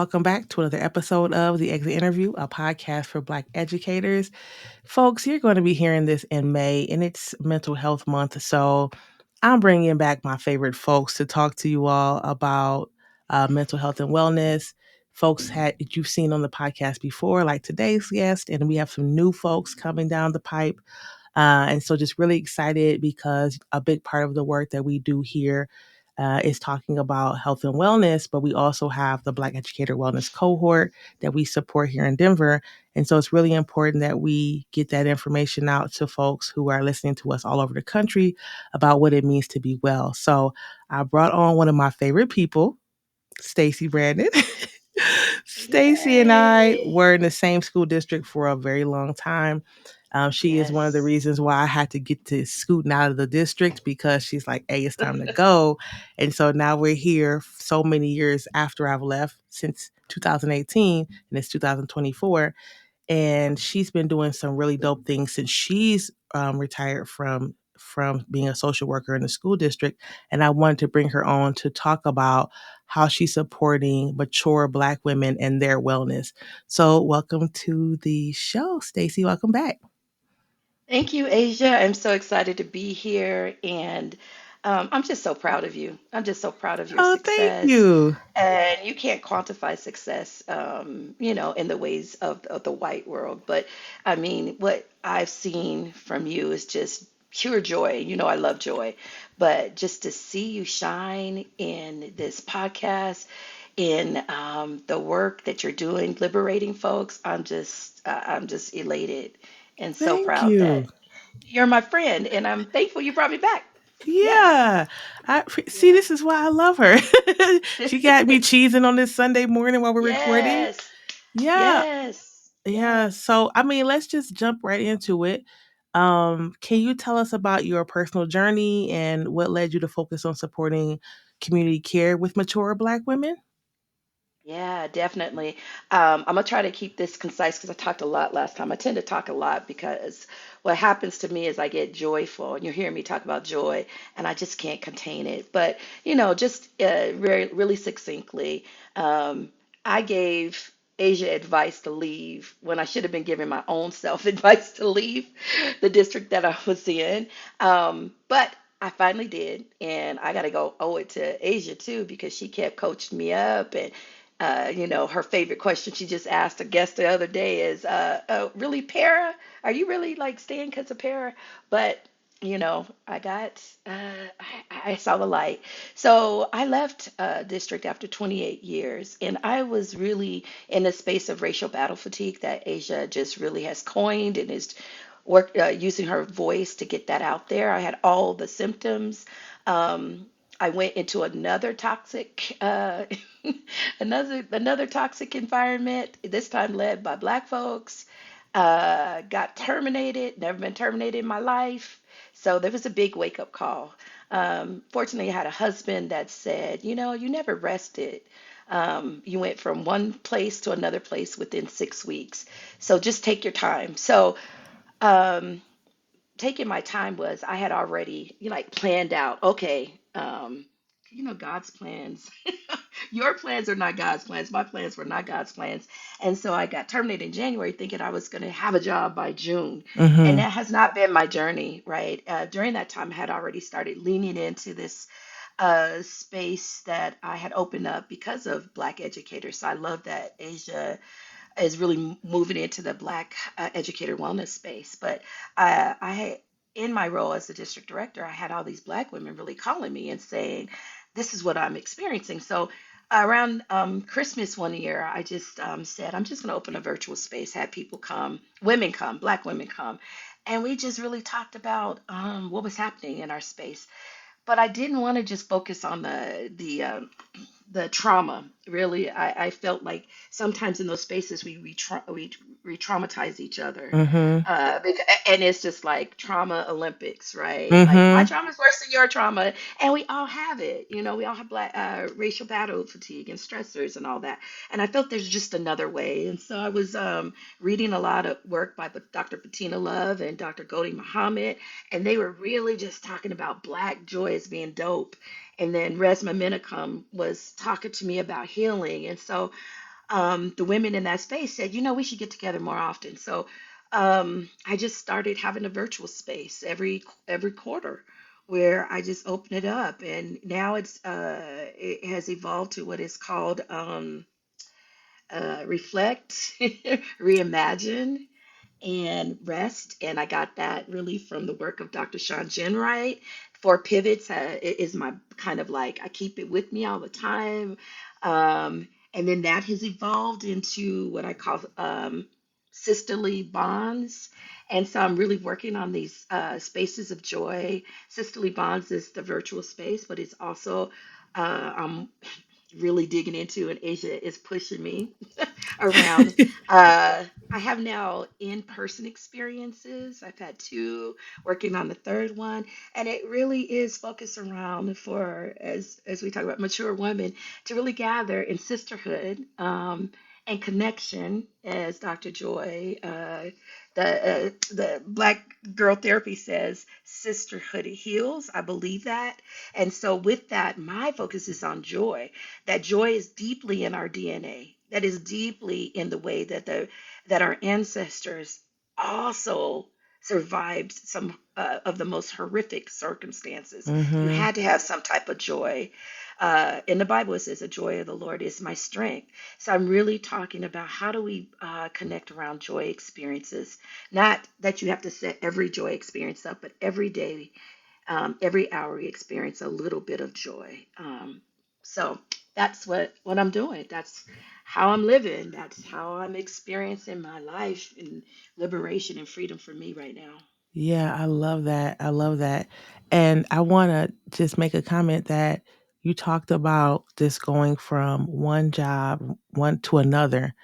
Welcome back to another episode of The Exit Interview, a podcast for Black educators. Folks, you're going to be hearing this in May, and it's Mental Health Month. So I'm bringing back my favorite folks to talk to you all about mental health and wellness. Folks you've seen on the podcast before, like today's guest, and we have some new folks coming down the pipe. And so just really excited because a big part of the work that we do here is talking about health and wellness, but we also have the Black Educator Wellness Cohort that we support here in Denver. And so it's really important that we get that information out to folks who are listening to us all over the country about what it means to be well. So I brought on one of my favorite people, Stacey Brandon. Stacey and I Yay. were in the same school district for a very long time. She is one of the Yes. reasons why I had to get to scooting out of the district because she's like, hey, it's time to go. And so now we're here so many years after I've left since 2018 and it's 2024. And she's been doing some really dope things since she's retired from being a social worker in the school district. And I wanted to bring her on to talk about how she's supporting mature Black women and their wellness. So welcome to the show, Stacey. Welcome back. Thank you, Asia. I'm so excited to be here, and I'm just so proud of you. I'm just so proud of your Oh, thank success, you. and you can't quantify success, in the ways of the white world. But I mean, what I've seen from you is just pure joy. You know, I love joy, but just to see you shine in this podcast, in the work that you're doing, liberating folks, I'm just elated and so Thank proud you. that you're my friend, and I'm thankful you brought me back. Yes. Yeah. See, Yeah. this is why I love her. She got me cheesing on this Sunday morning while we're recording. Yes. Yeah. Yes. Yeah. Yes. So, I mean, let's just jump right into it. Can you tell us about your personal journey and what led you to focus on supporting community care with mature Black women? Yeah, definitely. I'm gonna try to keep this concise because I talked a lot last time. I tend to talk a lot because what happens to me is I get joyful, and you're hearing me talk about joy, and I just can't contain it. But just very really succinctly, um, I gave Asia advice to leave when I should have been giving my own self advice to leave the district that I was in. But I finally did, and I got to go owe it to Asia too because she kept coaching me up and her favorite question she just asked a guest the other day is, really, para? Are you really like staying because of para? But, I got, I saw the light. So I left district after 28 years, and I was really in a space of racial battle fatigue that Asia just really has coined and is using her voice to get that out there. I had all the symptoms. I went into another toxic another toxic environment, this time led by Black folks. Got terminated, never been terminated in my life. So there was a big wake up call. Fortunately, I had a husband that said, you never rested. You went from one place to another place within 6 weeks. So just take your time. So um, taking my time was I had already like planned out, okay, God's plans. Your plans are not God's plans. My plans were not God's plans. And so I got terminated in January thinking I was going to have a job by June. And Mm-hmm. that has not been my journey, right? During that time, I had already started leaning into this space that I had opened up because of Black educators. So I love that Asia is really moving into the Black educator wellness space. But I had, in my role as the district director, I had all these Black women really calling me and saying, "This is what I'm experiencing." So around Christmas one year, I just said, "I'm just going to open a virtual space, have people come, women come, Black women come." And we just really talked about what was happening in our space. But I didn't want to just focus on the trauma. Really, I felt like sometimes in those spaces we re-traumatize each other, Mm-hmm. and it's just like trauma Olympics, right? Like my Mm-hmm. trauma is worse than your trauma, and we all have it. We all have racial battle fatigue and stressors and all that. And I felt there's just another way, and so I was reading a lot of work by Dr. Bettina Love and Dr. Ghodri Muhammad, and they were really just talking about Black joy as being dope. And then Resma Minicum was talking to me about healing. And so the women in that space said, we should get together more often. So I just started having a virtual space every quarter where I just open it up, and now it has evolved to what is called reflect, reimagine, and rest. And I got that really from the work of Dr. Sean Genwright. For pivots, it is my kind of like I keep it with me all the time. And then that has evolved into what I call sisterly bonds. And so I'm really working on these spaces of joy. Sisterly bonds is the virtual space, but it's also I'm really digging into, and Asia is pushing me around. I have now in-person experiences. I've had two, working on the third one, and it really is focused around for as we talk about mature women to really gather in sisterhood and connection, as Dr. Joy, the Black Girl Therapy says, sisterhood heals. I believe that, and so with that, my focus is on joy. That joy is deeply in our DNA. That is deeply in the way that our ancestors also survived some of the most horrific circumstances. You Mm-hmm. had to have some type of joy. In the Bible, it says, "The joy of the Lord is my strength." So I'm really talking about how do we connect around joy experiences. Not that you have to set every joy experience up, but every day, every hour, we experience a little bit of joy. So that's what I'm doing. That's how I'm living. That's how I'm experiencing my life and liberation and freedom for me right now. Yeah, I love that. I love that. And I want to just make a comment that you talked about this going from one job, one to another,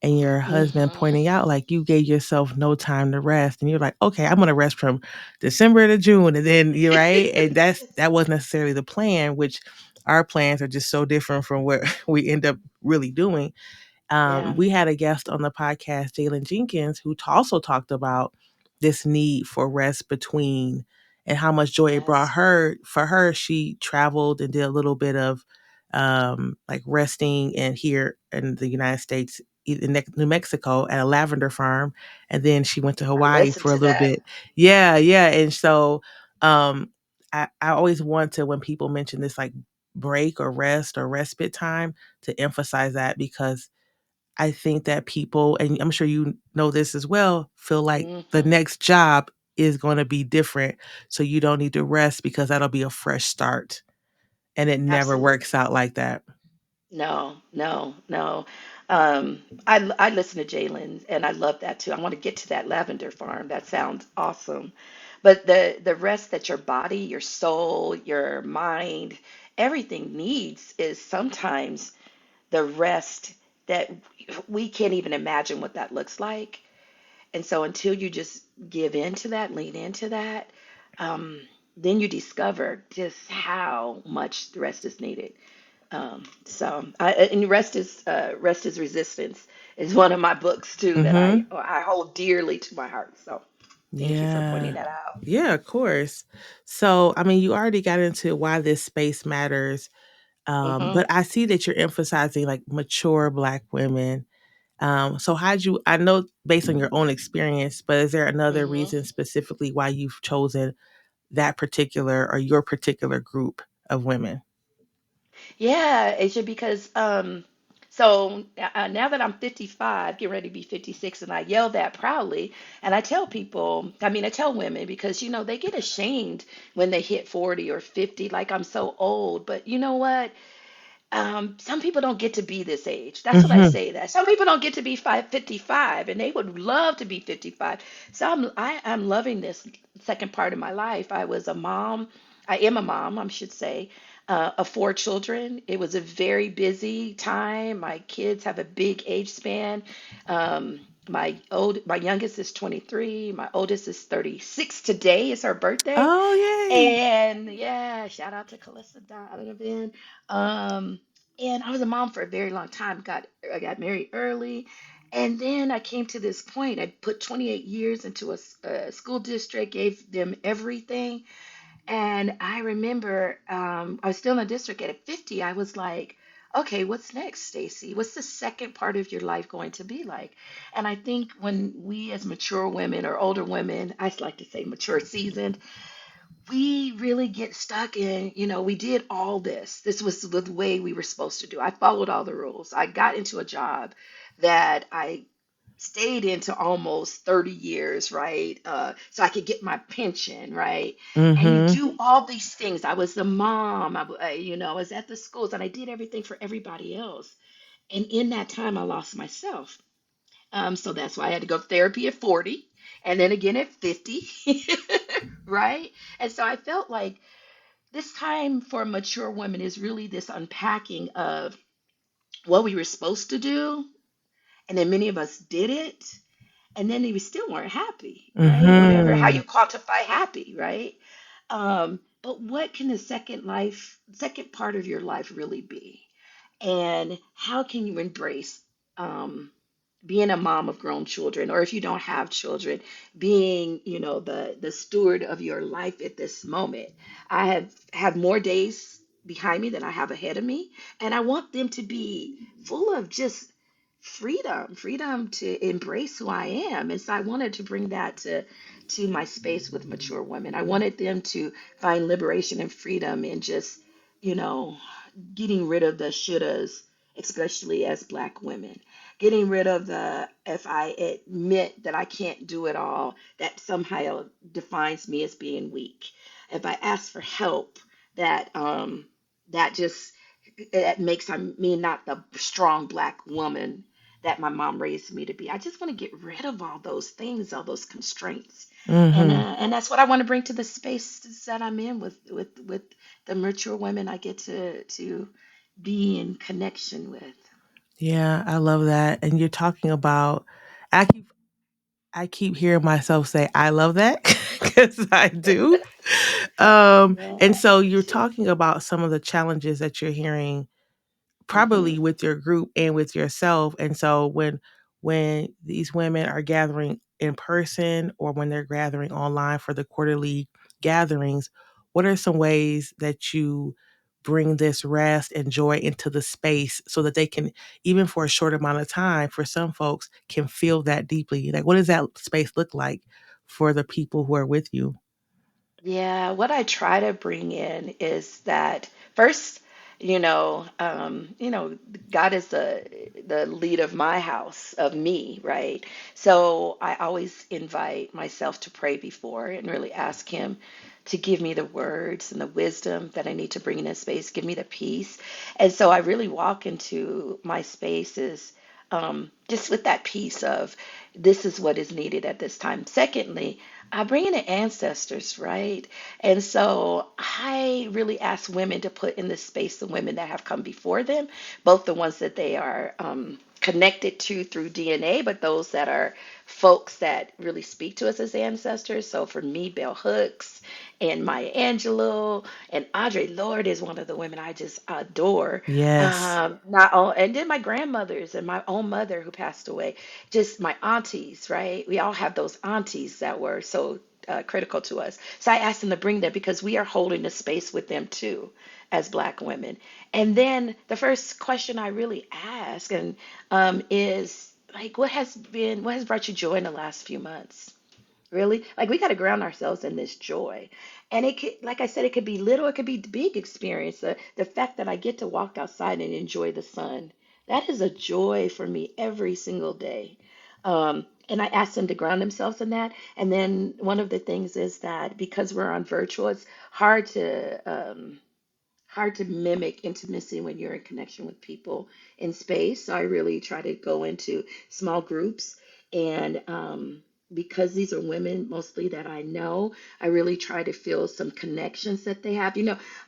and your husband Hmm. pointing out like you gave yourself no time to rest. And you're like, okay, I'm going to rest from December to June. And then you're right. And that wasn't necessarily the plan, which our plans are just so different from what we end up really doing. Yeah. We had a guest on the podcast, Jalen Jenkins, who also talked about this need for rest between and how much joy it brought Yes. her. For her, she traveled and did a little bit of like resting and here in the United States, in New Mexico at a lavender farm. And then she went to I Hawaii listened for a to little that. bit. Yeah, yeah. And so um, I always want to, when people mention this like break or rest or respite time, to emphasize that because I think that people, and I'm sure you know this as well, feel like the Hmm. next job is going to be different. So you don't need to rest because that'll be a fresh start. And it never works Absolutely. out like that. No, no, no. I listen to Jalen, and I love that too. I want to get to that lavender farm. That sounds awesome. But the rest that your body, your soul, your mind, everything needs is sometimes the rest that we can't even imagine what that looks like. And so until you just give into that, lean into that, um, then you discover just how much the rest is needed. And rest is resistance is one of my books too that Mhm. I hold dearly to my heart. So thank you for pointing Yeah. that out. Yeah, of course. So, I mean, you already got into why this space matters. Hmm. But I see that you're emphasizing like mature Black women. So how'd you, I know based on your own experience, but is there another Hmm. reason specifically why you've chosen that particular or your particular group of women? Yeah, Asia, because now that I'm 55, getting ready to be 56, and I yell that proudly, and I tell people, I mean, I tell women because they get ashamed when they hit 40 or 50, like I'm so old. But you know what? Some people don't get to be this age. That's what I Mhm. say. That some people don't get to be 55, and they would love to be 55. So I'm loving this second part of my life. I was a mom. I am a mom, I should say, of four children. It was a very busy time. My kids have a big age span. My youngest is 23. My oldest is 36. Today is her birthday. Oh, yay. And yeah, shout out to Calissa Donovan. Um, and I was a mom for a very long time. I got married early, and then I came to this point. I put 28 years into a school district, gave them everything, and I remember I was still in the district at 50. I was like, okay, what's next, Stacey? What's the second part of your life going to be like? And I think when we as mature women or older women, I like to say mature seasoned, we really get stuck in, we did all this. This was the way we were supposed to do. I followed all the rules. I got into a job that I stayed into almost 30 years, right? So I could get my pension, right? And you Mm-hmm. do all these things. I was the mom, I was at the schools and I did everything for everybody else. And in that time, I lost myself. So that's why I had to go to therapy at 40 and then again at 50, right? And so I felt like this time for mature women is really this unpacking of what we were supposed to do. And then many of us did it. And then we still weren't happy, right? Whatever, how Mm-hmm. you quantify happy, right? But what can the second part of your life really be? And how can you embrace um, being a mom of grown children, or if you don't have children, being, the steward of your life at this moment? I have more days behind me than I have ahead of me, and I want them to be full of just freedom to embrace who I am. And so I wanted to bring that to my space with mature women. I wanted them to find liberation and freedom in just, you know getting rid of the shouldas, especially as Black women. Getting rid of the, if I admit that I can't do it all, that somehow defines me as being weak. If I ask for help, that just that makes me not the strong Black woman that my mom raised me to be. I just want to get rid of all those things, all those constraints, Mm-hmm. and that's what I want to bring to the space that I'm in with the mature women I get to be in connection with. Yeah, I love that. And you're talking about I keep hearing myself say I love that because I do. Yeah, And so me you're too. talking about some of the challenges that you're hearing Hmm. probably with your group and with yourself. And so when these women are gathering in person or when they're gathering online for the quarterly gatherings, what are some ways that you bring this rest and joy into the space so that they can, even for a short amount of time, for some folks can feel that deeply? Like what does that space look like for the people who are with you? Yeah, what I try to bring in is that first, God is the lead of my house, of me, right? So I always invite myself to pray before and really ask Him to give me the words and the wisdom that I need to bring in this space, give me the peace. And so I really walk into my spaces just with that piece of this is what is needed at this time. Secondly, I bring in the ancestors, right? And so I really ask women to put in this space the women that have come before them, both the ones that they are connected to through DNA, but those that are folks that really speak to us as ancestors. So for me, Bell Hooks and Maya Angelou and Audre Lorde is one of the women I just adore. Yes. Not all, and then my grandmothers and my own mother who passed away, just my aunties, right? We all have those aunties that were so critical to us. So I asked them to bring them because we are holding a space with them too as Black women. And then the first question I really ask and is like, what has brought you joy in the last few months? Really? Like we got to ground ourselves in this joy. And it could, like I said, it could be little, it could be big experience. The fact that I get to walk outside and enjoy the sun, that is a joy for me every single day. And I ask them to ground themselves in that. And then one of the things is that because we're on virtual, it's hard to mimic intimacy when you're in connection with people in space. So I really try to go into small groups and because these are women mostly that I know, I really try to feel some connections that they have.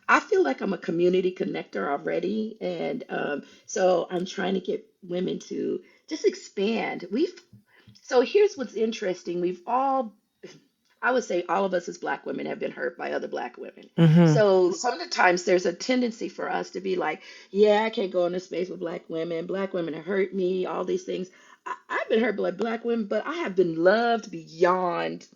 I feel like I'm a community connector already, and so I'm trying to get women to just expand. So here's what's interesting. I would say all of us as Black women have been hurt by other Black women. Mhm. So sometimes there's a tendency for us to be like, yeah, I can't go into space with Black women. Black women have hurt me, all these things. I've been hurt by Black women, but I have been loved beyond.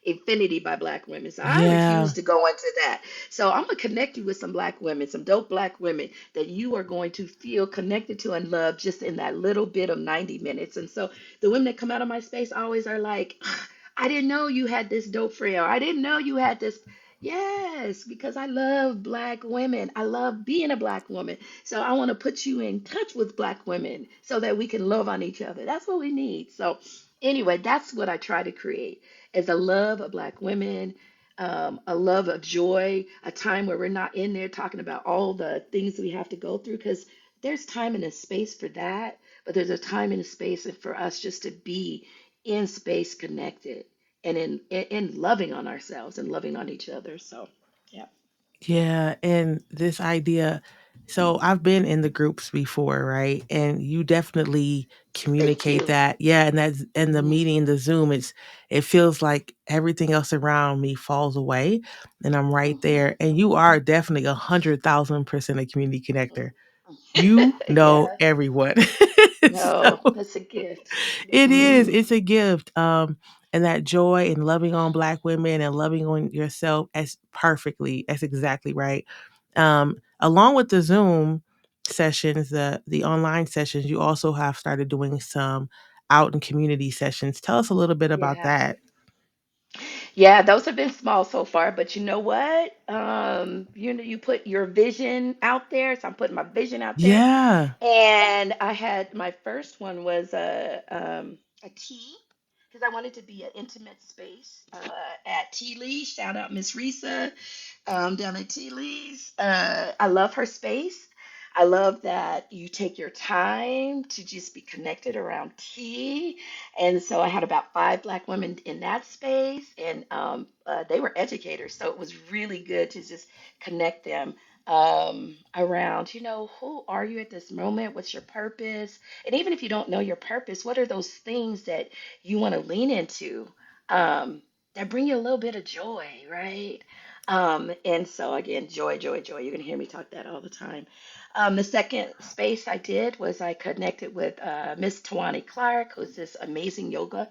Infinity by Black women. So I refuse Yeah. to go into that. So I'm gonna connect you with some Black women, some dope Black women that you are going to feel connected to and love just in that little bit of 90 minutes. And so the women that come out of my space always are like, I didn't know you had this dope friend. Or I didn't know you had this. Yes, because I love Black women. I love being a Black woman. So I want to put you in touch with Black women so that we can love on each other. That's what we need. So anyway, that's what I try to create is a love of Black women, a love of joy, a time where we're not in there talking about all the things we have to go through because there's time and a space for that, but there's a time and a space for us just to be in space connected and in loving on ourselves and loving on each other. So, yeah. Yeah, and this idea, so I've been in the groups before, right? And you definitely Thank communicate you. that. Yeah, and that's in the Mhm. meeting, the Zoom, it feels like everything else around me falls away and I'm right Mhm. there. And you are definitely 100,000% a community connector. You know Yeah. everyone. No, So that's a gift. it is. Hmm. It's a gift. And that joy and loving on Black women and loving on yourself as perfectly. That's exactly right. Along with the Zoom sessions, the online sessions, you also have started doing some out in community sessions. Tell us a little bit about Yeah. that. Yeah, those have been small so far, but you know what? You know, you put your vision out there. So I'm putting my vision out there. Yeah. And I had my first one was a tea because I wanted to be an intimate space at Tea Lee. Shout out Miss Risa down at Tea Lee's. I love her space. I love that you take your time to just be connected around tea. And so I had about five Black women in that space, and they were educators. So it was really good to just connect them around, who are you at this moment? What's your purpose? And even if you don't know your purpose, what are those things that you want to lean into um, that bring you a little bit of joy, right? And so again, joy, joy, joy. You're gonna hear me talk that all the time. The second space I did was I connected with Miss Tawani Clark, who's this amazing yogi.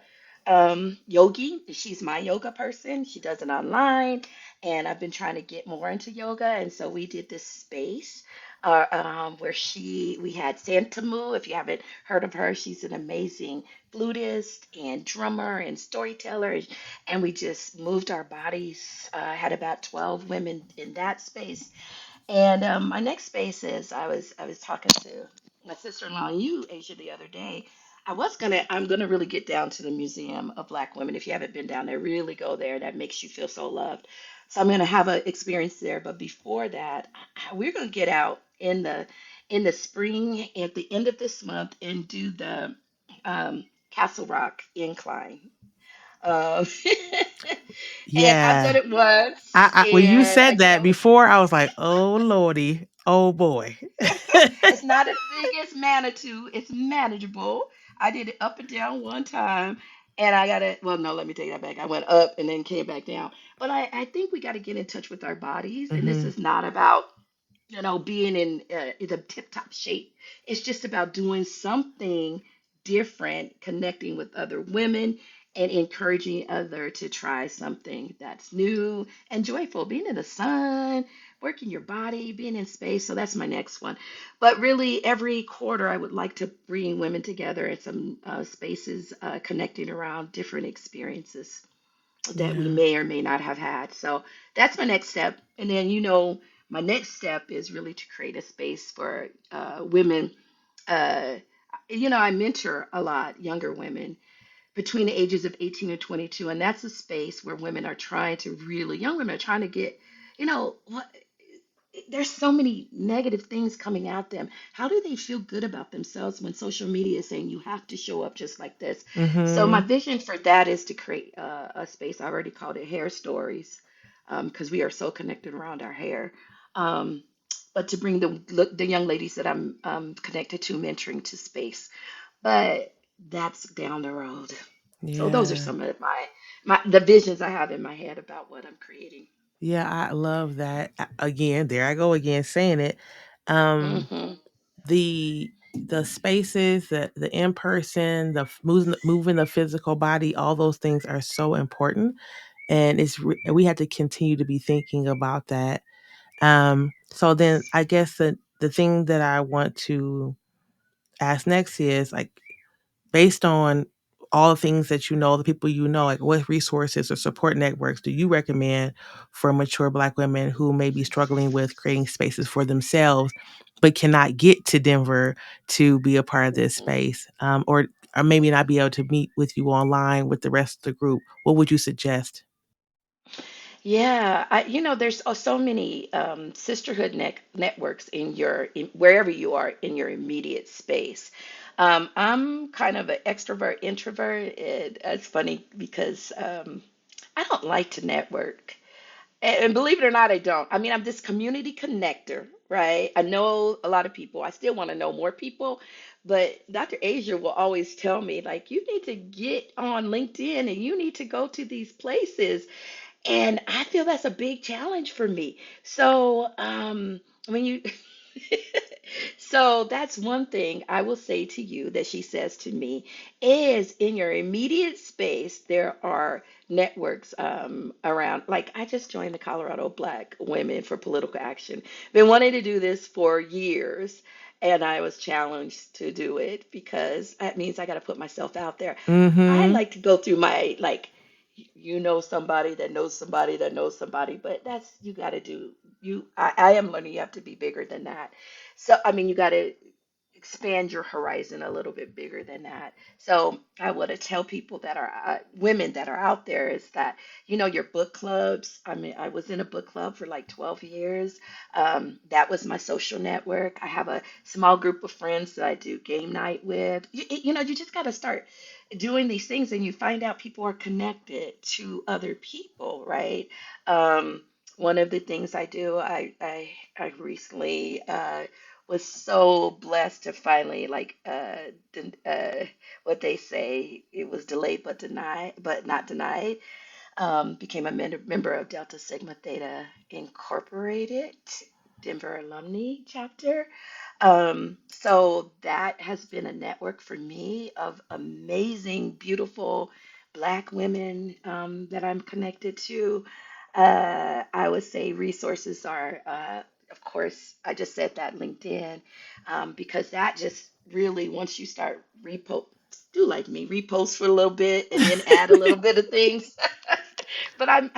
She's my yoga person. She does it online, and I've been trying to get more into yoga. And so we did this space where we had Santamu. If you haven't heard of her, she's an amazing flutist and drummer and storyteller, and we just moved our bodies. Had about 12 women in that space, and my next space is I was talking to my sister-in-law and you, Asia, the other day. I'm gonna really get down to the Museum of Black Women. If you haven't been down there, really go there. That makes you feel so loved. So I'm gonna have an experience there. But before that, we're gonna get out in the spring at the end of this month and do the Castle Rock incline. Um, and I've done Yeah. it once, I when you and I said can that only before, I was like, oh Lordy. Oh boy. it's not as big as Manitou. It's manageable. I did it up and down one time, and I got it. Well, no, let me take that back. I went up and then came back down. But I think we got to get in touch with our bodies, and this Hmm. is not about being in the tip top shape. It's just about doing something different, connecting with other women, and encouraging other to try something that's new and joyful. Being in the sun, working your body, being in space. So that's my next one. But really, every quarter, I would like to bring women together in some spaces, connecting around different experiences that we Yeah. may or may not have had. So that's my next step. And then, my next step is really to create a space for women. Uh, I mentor a lot younger women between the ages of 18 and 22, and that's a space where young women are trying to get, what there's so many negative things coming at them. How do they feel good about themselves when social media is saying you have to show up just like this? So my Mhm. vision for that is to create a space. I already called it Hair Stories because we are so connected around our hair. Um, but to bring the young ladies that I'm connected to mentoring to space. But that's down the road. So those are Yeah. some of the visions I have in my head about what I'm creating. Yeah, I love that. Again, there I go again saying it. Um Hmm. the spaces, the in person, moving the physical body, all those things are so important. And we have to continue to be thinking about that. So then I guess the thing that I want to ask next is like, based on all the things that you know, the people you know, like what resources or support networks do you recommend for mature Black women who may be struggling with creating spaces for themselves, but cannot get to Denver to be a part of this Mhm. space, or maybe not be able to meet with you online with the rest of the group? What would you suggest? Yeah, there's so many sisterhood networks wherever you are in your immediate space. I'm kind of an extrovert introvert. It's funny because I don't like to network. And believe it or not, I don't. I mean, I'm this community connector, right? I know a lot of people. I still want to know more people. But Dr. Asia will always tell me, like, you need to get on LinkedIn and you need to go to these places, and I feel that's a big challenge for me. So, when you, so that's one thing I will say to you that she says to me is in your immediate space, there are networks around. Like, I just joined the Colorado Black Women for Political Action. Been wanting to do this for years. And I was challenged to do it because that means I got to put myself out there. I Mm-hmm. like to go through my like you know somebody that knows somebody that knows somebody, but that's you got to do I am learning you have to be bigger than that. So I mean you got to expand your horizon a little bit bigger than that. So I want to tell people that are women that are out there is that your book clubs. I mean, I was in a book club for like 12 years. That was my social network. I have a small group of friends that I do game night with. You just got to start doing these things, and you find out people are connected to other people, right? Um, One of the things I do, I recently was so blessed to finally what they say it was delayed but denied but not denied. Became a member of Delta Sigma Theta Incorporated, Denver alumni chapter. So that has been a network for me of amazing, beautiful Black women that I'm connected to. I would say resources are, of course, I just said that LinkedIn, because that just really, once you start do like me, repost for a little bit and then add a little bit of things. But I'm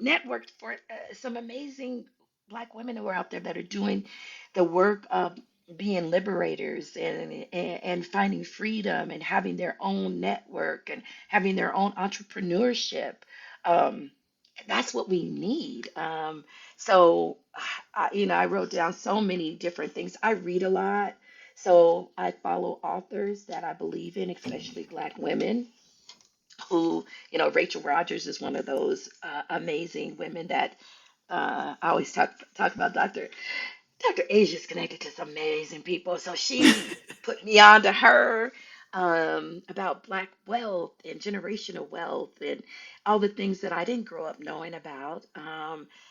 networked for some amazing Black women who are out there that are doing the work of being liberators and finding freedom and having their own network and having their own entrepreneurship. Um, that's what we need. So, I wrote down so many different things. I read a lot. So I follow authors that I believe in, especially Black women who, Rachel Rogers is one of those amazing women that I always talk about Dr. Asia's connected to some amazing people. So she put me on to her about Black wealth and generational wealth and all the things that I didn't grow up knowing about.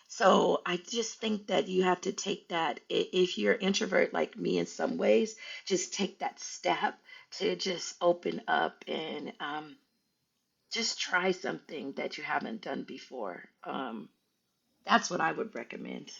So I just think that you have to take that, if you're an introvert like me in some ways, just take that step to just open up and just try something that you haven't done before. That's what I would recommend.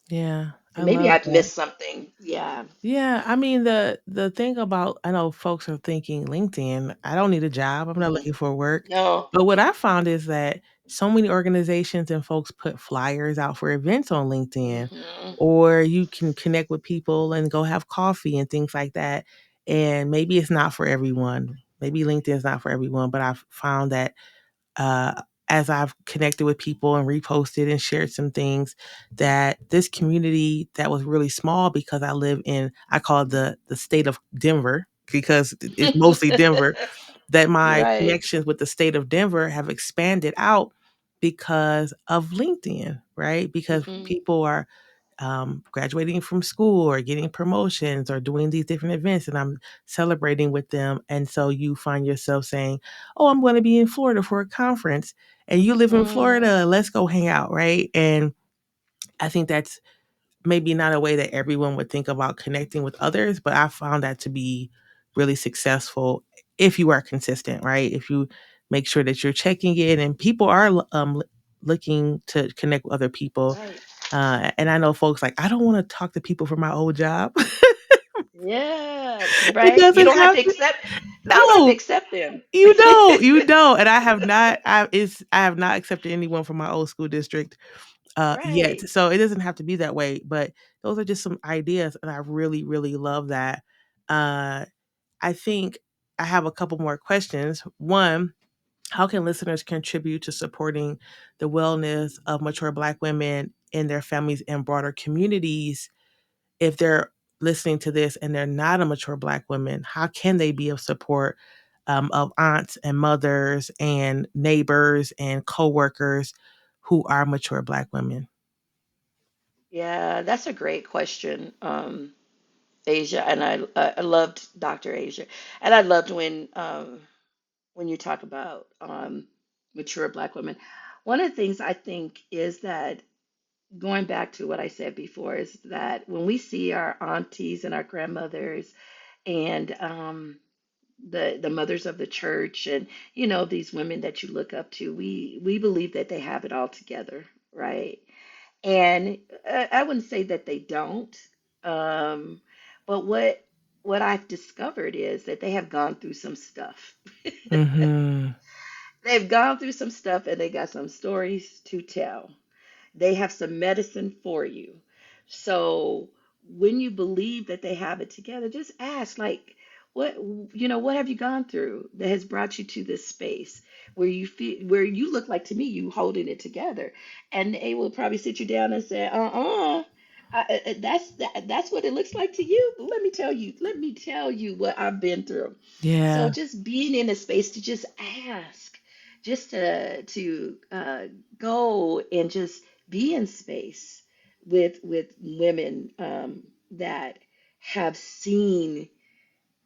Yeah, I And maybe love I've that. missed something. Yeah. Yeah, I mean the thing about, I know folks are thinking LinkedIn, I don't need a job, I'm not Hmm. looking for work. No. But what I found is that so many organizations and folks put flyers out for events on LinkedIn, Hmm. or you can connect with people and go have coffee and things like that. And maybe it's not for everyone. Maybe LinkedIn is not for everyone, but I've found that as I've connected with people and reposted and shared some things, that this community that was really small, because I live in, I call it the state of Denver because it's mostly Denver, that my Right. connections with the state of Denver have expanded out because of LinkedIn, right? Because Hmm. people are graduating from school or getting promotions or doing these different events, and I'm celebrating with them. And so you find yourself saying, oh, I'm going to be in Florida for a conference, and you live in Mm. Florida, let's go hang out, right? And I think that's maybe not a way that everyone would think about connecting with others, but I found that to be really successful if you are consistent, right? If you make sure that you're checking in, and people are looking to connect with other people. Right. And I know folks like, I don't want to talk to people from my old job. Yeah, It right. You doesn't don't have have to to. accept. No, you don't have to No, accept them. you don't, and I have not. I have not accepted anyone from my old school district yet. Right. So it doesn't have to be that way. But those are just some ideas, and I really, really love that. Uh, I think I have a couple more questions. One, how can listeners contribute to supporting the wellness of mature Black women in their families and broader communities if they're listening to this and they're not a mature Black woman? How can they be of support of aunts and mothers and neighbors and coworkers who are mature Black women? Yeah, that's a great question, Asia. And I loved Dr. Asia, and I loved when you talk about mature Black women. One of the things I think is that, going back to what I said before, is that when we see our aunties and our grandmothers and the mothers of the church, and these women that you look up to, we believe that they have it all together, right? And I wouldn't say that they don't, um, but what I've discovered is that they have gone through some stuff. Mhm. They've gone through some stuff, and they got some stories to tell. They have some medicine for you. So when you believe that they have it together, just ask, like, what have you gone through that has brought you to this space where you feel, where you look like, to me, you holding it together. And they will probably sit you down and say, that's what it looks like to you. But let me tell you what I've been through. So Yeah. just being in a space to just ask, just to go and just be in space with women that have seen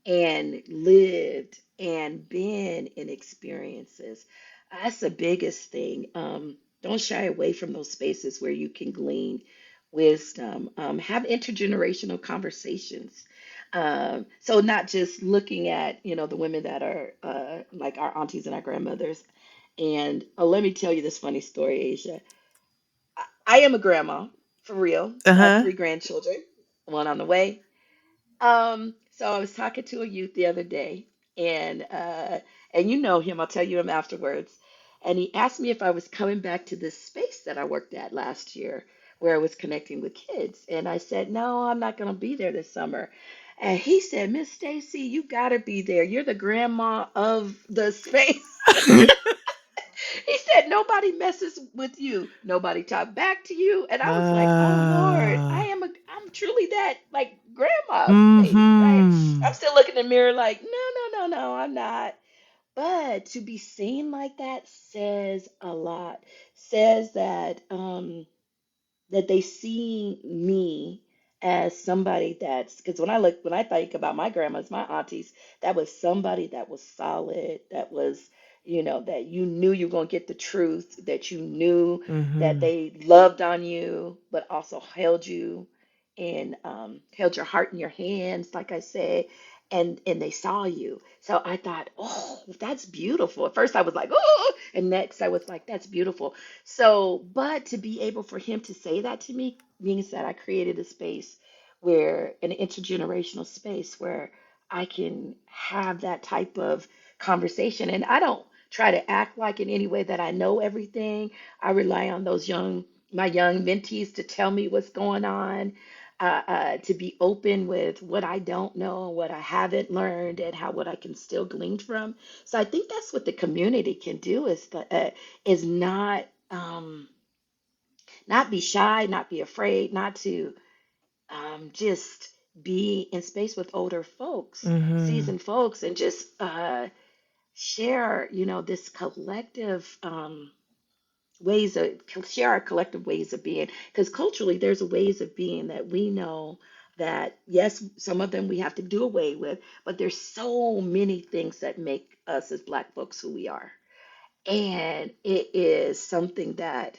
and lived and been in experiences. That's the biggest thing. Don't shy away from those spaces where you can glean wisdom. Have intergenerational conversations. So not just looking at the women that are like our aunties and our grandmothers. And let me tell you this funny story, Asia. I am a grandma for real. I have Uh-huh. three grandchildren, one on the way. So I was talking to a youth the other day, and you know him, I'll tell you him afterwards. And he asked me if I was coming back to this space that I worked at last year, where I was connecting with kids. And I said, no, I'm not going to be there this summer. And he said, Miss Stacy, you got to be there. You're the grandma of the space. He said, nobody messes with you. Nobody talk back to you. And I was like, oh Lord, uh, I'm truly that, like, grandma of space, right? I'm mhm. still looking in the mirror like, no, no, no, no, I'm not. But to be seen like that says a lot. Says that they see me as somebody that's, because when I think about my grandmas, my aunties, that was somebody that was solid, that was, that you knew you were going to get the truth, that you knew that Mhm. they loved on you, but also held you and held your heart in your hands, like I said, and they saw you. So I thought, oh, that's beautiful. At first I was like, oh, and next I was like, that's beautiful. So, but to be able for him to say that to me means that I created a space where, an intergenerational space where I can have that type of conversation. And I don't try to act like in any way that I know everything. I rely on my young mentees to tell me what's going on, to be open with what I don't know, what I haven't learned, and what I can still glean from. So I think that's what the community can do, is not be shy, not be afraid, not to just be in space with older folks, Mhm. seasoned folks, and just share, this collective ways of share our collective ways of being. Because culturally, there's ways of being that we know that, yes, some of them we have to do away with, but there's so many things that make us as Black folks who we are. And it is something that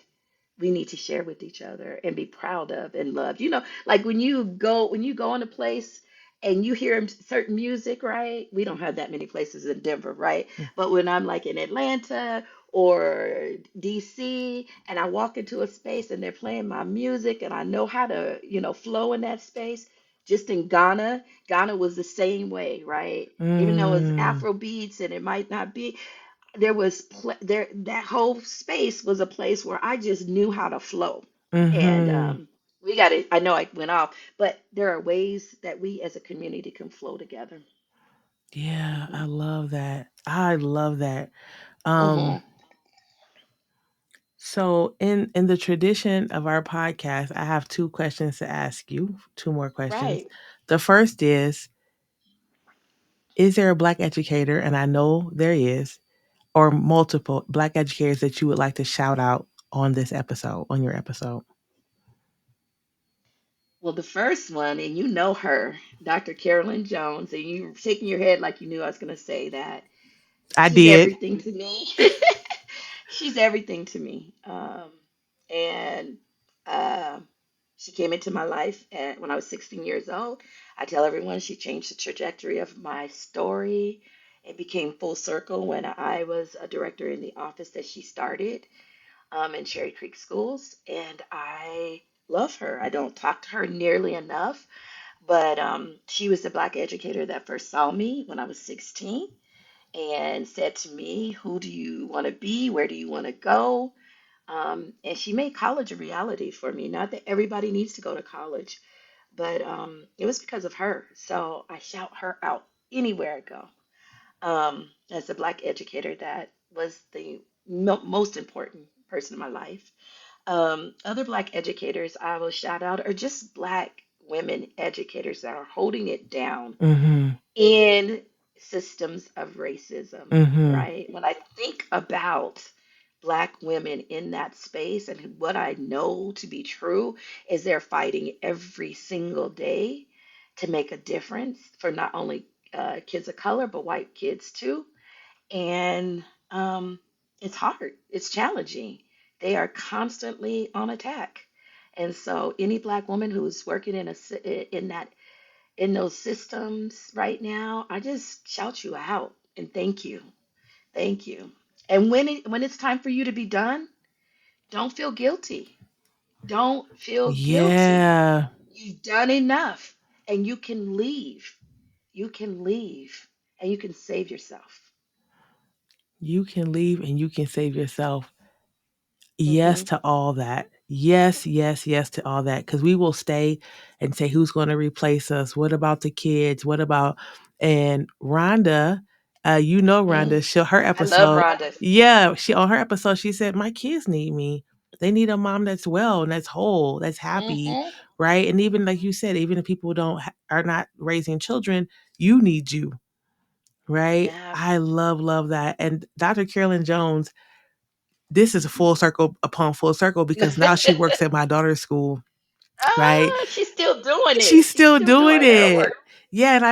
we need to share with each other and be proud of and love. Like when you go in a place and you hear certain music, right? We don't have that many places in Denver, right? But when I'm like in Atlanta or DC and I walk into a space and they're playing my music and I know how to, flow in that space, just in Ghana, Ghana was the same way, right? Even though it's Mm. Afro beats and it might not be, there was there, that whole space was a place where I just knew how to flow. And Mhm. we got it. I know I went off, but there are ways that we as a community can flow together. Yeah, Hmm. I love that. I love that. Hmm. Um, so in the tradition of our podcast, I have two questions to ask you, two more questions. Right. The first is there a black educator, and I know there is, or multiple black educators that you would like to shout out on this episode, on your episode? Well, the first one, and you know her, Dr. Carolyn Jones, and you shaking your head like you knew I was going to say that. I She's did. everything to me. She's everything to me. And uh, she came into my life when I was 16 years old. I tell everyone she changed the trajectory of my story. It became full circle when I was a director in the office that she started in Cherry Creek Schools. And I love her. I don't talk to her nearly enough, but she was the black educator that first saw me when I was 16 and said to me, "Who do you want to be? Where do you want to go?" And she made college a reality for me. Not that everybody needs to go to college, but it was because of her. So I shout her out anywhere I go. As a black educator, that was the most important person in my life. Other black educators I will shout out are just black women educators that are holding it down Mhm. in systems of racism, Mhm. right? When I think about Black women in that space and what I know to be true is they're fighting every single day to make a difference for not only kids of color, but white kids too. And it's hard, it's challenging. They are constantly on attack. And so, any Black woman who's working in those systems right now, I just shout you out and thank you. Thank you. And when it's time for you to be done, don't feel guilty. Don't feel guilty. Yeah. You've done enough and you can leave. You can leave and you can save yourself. You can leave and you can save yourself. Yes Hmm. to all that. Yes, yes, yes to all that. Because we will stay and say, who's going to replace us? What about the kids? What about, and Rhonda, Rhonda, Mm. her I love episode, Rhonda. yeah, on her episode, she said, my kids need me. They need a mom that's well and that's whole, that's happy, Hmm. right? And even like you said, even if people are not raising children, you need you, right? Yeah. I love that. And Dr. Carolyn Jones, this is a full circle upon full circle because now she works at my daughter's school, right? She's still doing it. She's She's still still doing doing her it. work. Yeah, and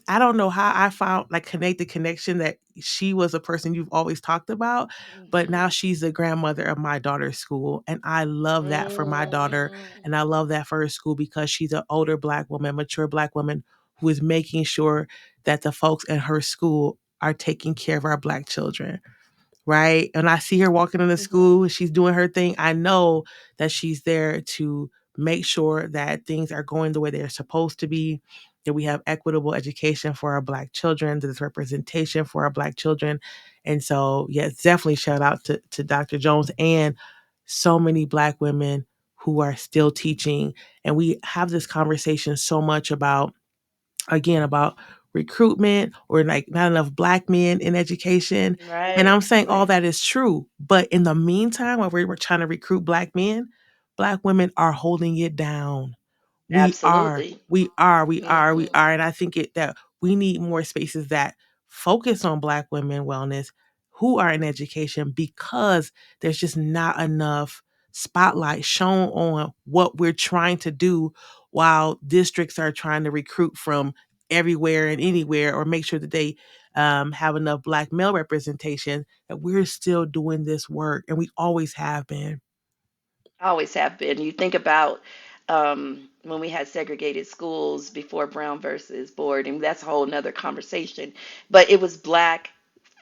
I don't know how I found like connect the connection that she was a person you've always talked about, but Hmm. now she's the grandmother of my daughter's school. And I love that for my daughter. Hmm. And I love that for her school because she's an older black woman, mature black woman who is making sure that the folks in her school are taking care of our black children, right? And I see her walking in the Hmm. school, she's doing her thing. I know that she's there to make sure that things are going the way they're supposed to be, that we have equitable education for our black children, that there's representation for our black children. And so, yes, definitely shout out to Dr. Jones and so many black women who are still teaching. And we have this conversation so much about, again, about recruitment or like not enough black men in education. And Right, I'm saying all right. that is true. But in the meantime, while we were trying to recruit black men, black women are holding it down. We are, Absolutely. we are, we are, we Hmm. are. And I think that we need more spaces that focus on black women wellness who are in education because there's just not enough spotlight shown on what we're trying to do while districts are trying to recruit from everywhere and anywhere or make sure that they have enough black male representation, that we're still doing this work and we always have been. Always have been. You think about when we had segregated schools before Brown versus Board, and that's a whole nother conversation. But it was black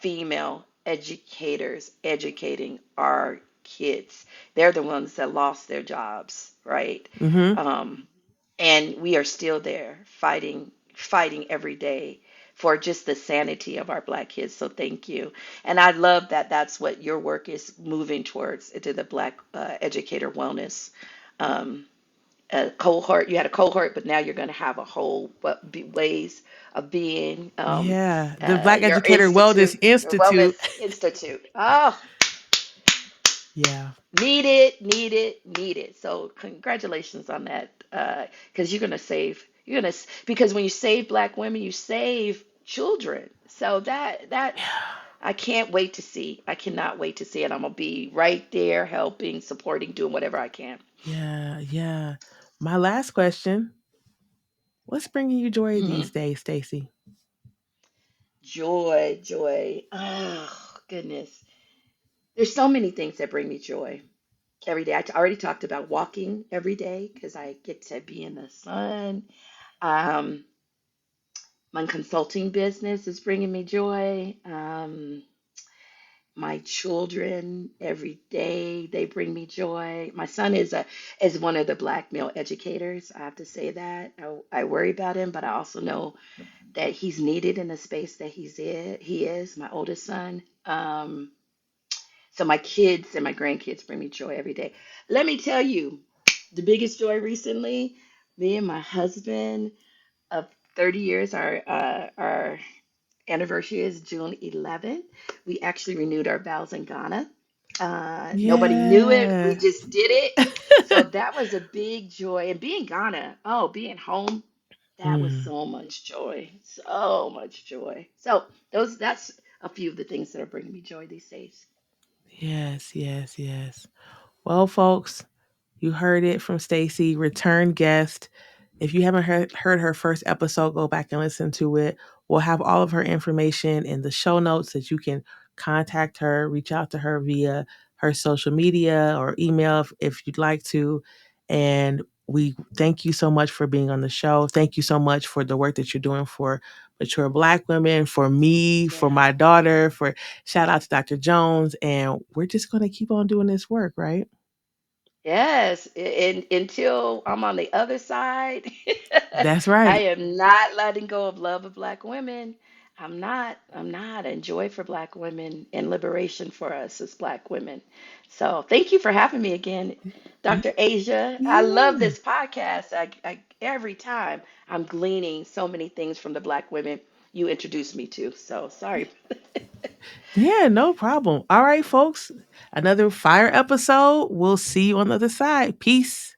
female educators educating our kids. They're the ones that lost their jobs, right? Mm-hmm. Um, and we are still there fighting every day for just the sanity of our black kids. So thank you. And I love that that's what your work is moving towards, into the black educator wellness um, cohort. You had a cohort, but now you're going to have a whole ways of being, Yeah. The Black your Educator Wellness your wellness Institute. institute. Oh, Yeah. needed. So congratulations on that, because you're gonna save. Because when you save black women, you save children. So that's I can't wait to see. I cannot wait to see it. I'm gonna be right there, helping, supporting, doing whatever I can. Yeah. Yeah. My last question: what's bringing you joy Hmm. these days, Stacey? Joy, joy. Oh goodness, there's so many things that bring me joy every day. Already talked about walking every day because I get to be in the sun. Um, my consulting business is bringing me joy. My children every day, they bring me joy. My son is one of the black male educators. I have to say that. I worry about him, but I also know that he's needed in the space that he is my oldest son. So my kids and my grandkids bring me joy every day. Let me tell you, the biggest joy recently, me and my husband of 30 years, our anniversary is June 11th. We actually renewed our vows in Ghana. Nobody knew it. We Yeah. just did it. So that was a big joy. And being Ghana, oh, being home, that was Mm. so much joy. So much joy. So that's a few of the things that are bringing me joy these days. Yes. Yes. Yes. Well, folks, you heard it from Stacy, return guest. If you haven't heard her first episode, go back and listen to it. We'll have all of her information in the show notes that you can contact her, reach out to her via her social media or email if you'd like to. And we thank you so much for being on the show. Thank you so much for the work that you're doing for mature Black women, for me, for Yeah. my daughter, for shout out to Dr. Jones. And we're just going to keep on doing this work, right? Yes, and until I'm on the other side, That's I right. am not letting go of love of Black women. I'm not. I'm not. And joy for Black women and liberation for us as Black women. So thank you for having me again, Dr. Asia. I love Yeah. this podcast. Every time I'm gleaning so many things from the Black women you introduced me to. So sorry. Yeah, no problem. All right, folks. Another fire episode. We'll see you on the other side. Peace.